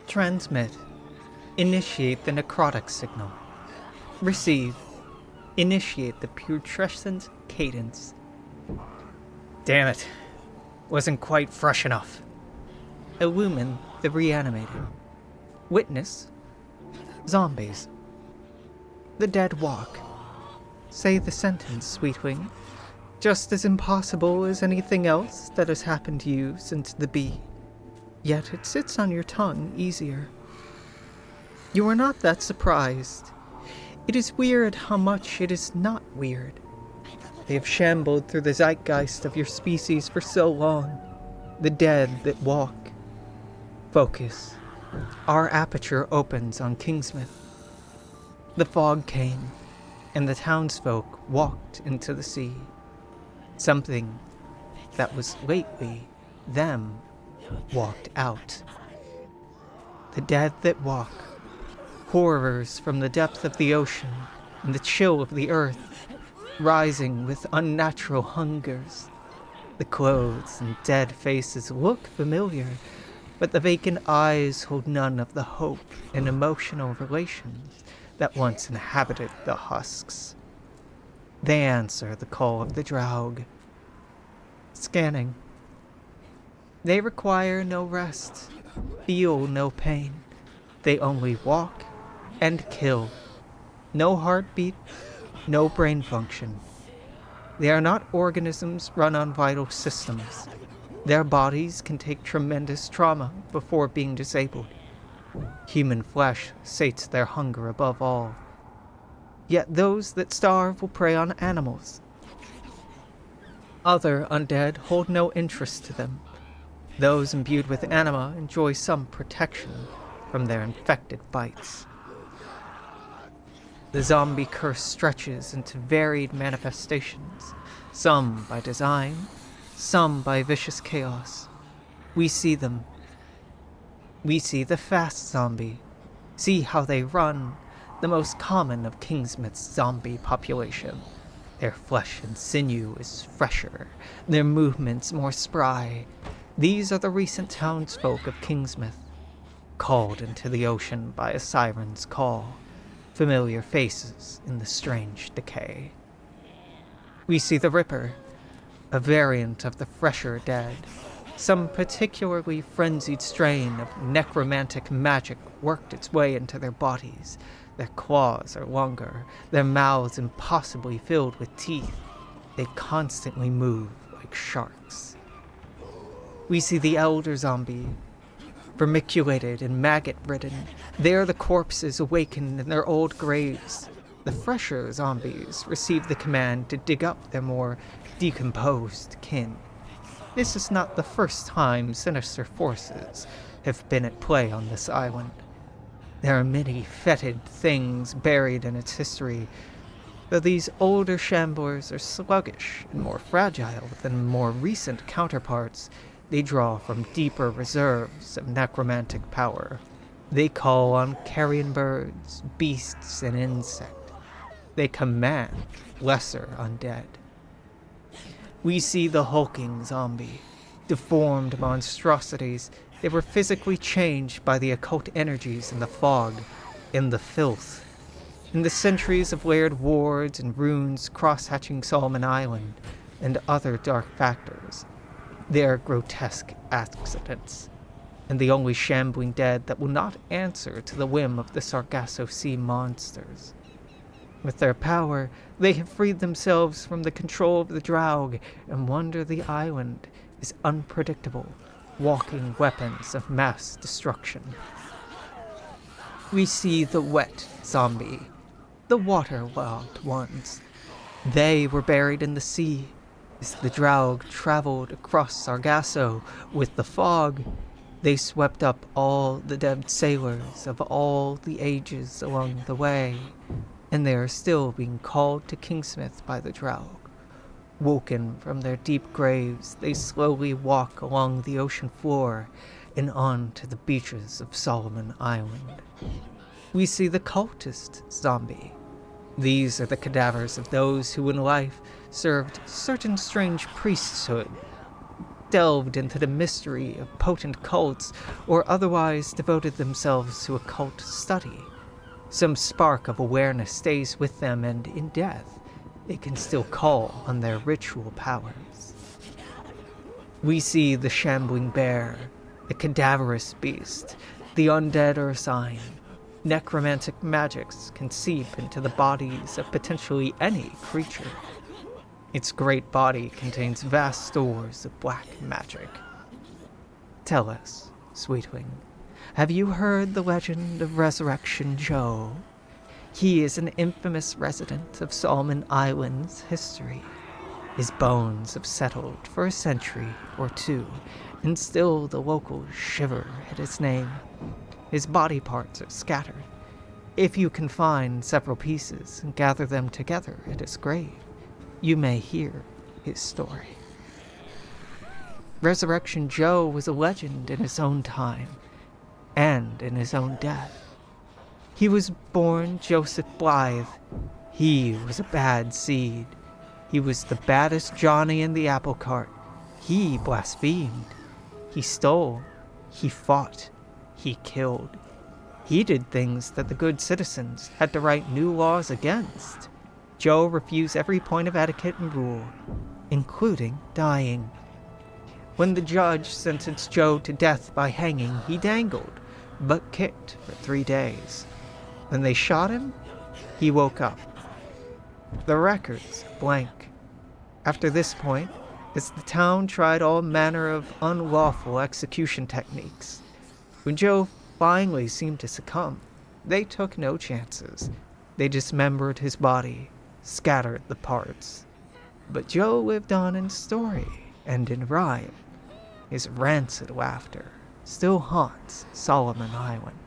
Transmit. Initiate the necrotic signal. Receive. Initiate the putrescent cadence. Damn it. Wasn't quite fresh enough. Illumine the reanimated. Witness. Zombies. The dead walk. Say the sentence, Sweetwing. Just as impossible as anything else that has happened to you since the bee. Yet it sits on your tongue easier. You are not that surprised. It is weird how much it is not weird. They have shambled through the zeitgeist of your species for so long. The dead that walk. Focus. Our aperture opens on Kingsmith. The fog came, and the townsfolk walked into the sea. Something that was lately them walked out. The dead that walk. Horrors from the depth of the ocean and the chill of the earth, rising with unnatural hungers. The clothes and dead faces look familiar, but the vacant eyes hold none of the hope and emotional relations that once inhabited the husks. They answer the call of the Draug. Scanning. They require no rest, feel no pain. They only walk and kill. No heartbeat, no brain function. They are not organisms run on vital systems. Their bodies can take tremendous trauma before being disabled. Human flesh sates their hunger above all. Yet those that starve will prey on animals. Other undead hold no interest to them. Those imbued with anima enjoy some protection from their infected bites. The zombie curse stretches into varied manifestations, some by design, some by vicious chaos. We see them. We see the fast zombie. See how they run, the most common of Kingsmith's zombie population. Their flesh and sinew is fresher, their movements more spry. These are the recent townsfolk of Kingsmith, called into the ocean by a siren's call, familiar faces in the strange decay. We see the Ripper, a variant of the fresher dead. Some particularly frenzied strain of necromantic magic worked its way into their bodies. Their claws are longer, their mouths impossibly filled with teeth. They constantly move like sharks. We see the elder zombie, vermiculated and maggot-ridden. They are the corpses awakened in their old graves. The fresher zombies receive the command to dig up their more decomposed kin. This is not the first time sinister forces have been at play on this island. There are many fetid things buried in its history, though these older shamblers are sluggish and more fragile than more recent counterparts. They draw from deeper reserves of necromantic power. They call on carrion birds, beasts, and insects. They command lesser undead. We see the hulking zombie, deformed monstrosities. They were physically changed by the occult energies in the fog, in the filth, in the centuries of layered wards and runes cross-hatching Solomon Island, and other dark factors. They are grotesque accidents, and the only shambling dead that will not answer to the whim of the Sargasso Sea monsters. With their power, they have freed themselves from the control of the Draug and wander the island is unpredictable, walking weapons of mass destruction. We see the wet zombie, the waterlogged ones. They were buried in the sea. As the Draug traveled across Sargasso with the fog, they swept up all the dead sailors of all the ages along the way, and they are still being called to Kingsmith by the Draug. Woken from their deep graves, they slowly walk along the ocean floor and on to the beaches of Solomon Island. We see the cultist zombie. These are the cadavers of those who in life served certain strange priesthood. delved into the mystery of potent cults or otherwise devoted themselves to occult study. Some spark of awareness stays with them, and in death, they can still call on their ritual powers. We see the shambling bear, the cadaverous beast, the undead Ursine. Necromantic magics can seep into the bodies of potentially any creature. Its great body contains vast stores of black magic. Tell us, Sweetwing, have you heard the legend of Resurrection Joe? He is an infamous resident of Solomon Island's history. His bones have settled for a century or two, and still the locals shiver at his name. His body parts are scattered. If you can find several pieces and gather them together at his grave, you may hear his story. Resurrection Joe was a legend in his own time, and in his own death. He was born Joseph Blythe. He was a bad seed. He was the baddest Johnny in the apple cart. He blasphemed. He stole. He fought. He killed. He did things that the good citizens had to write new laws against. Joe refused every point of etiquette and rule, including dying. When the judge sentenced Joe to death by hanging, he dangled, but kicked for 3 days. When they shot him, he woke up. The record's blank. After this point, as the town tried all manner of unlawful execution techniques, when Joe finally seemed to succumb, they took no chances. They dismembered his body, scattered the parts. But Joe lived on in story and in rhyme. His rancid laughter still haunts Solomon Island.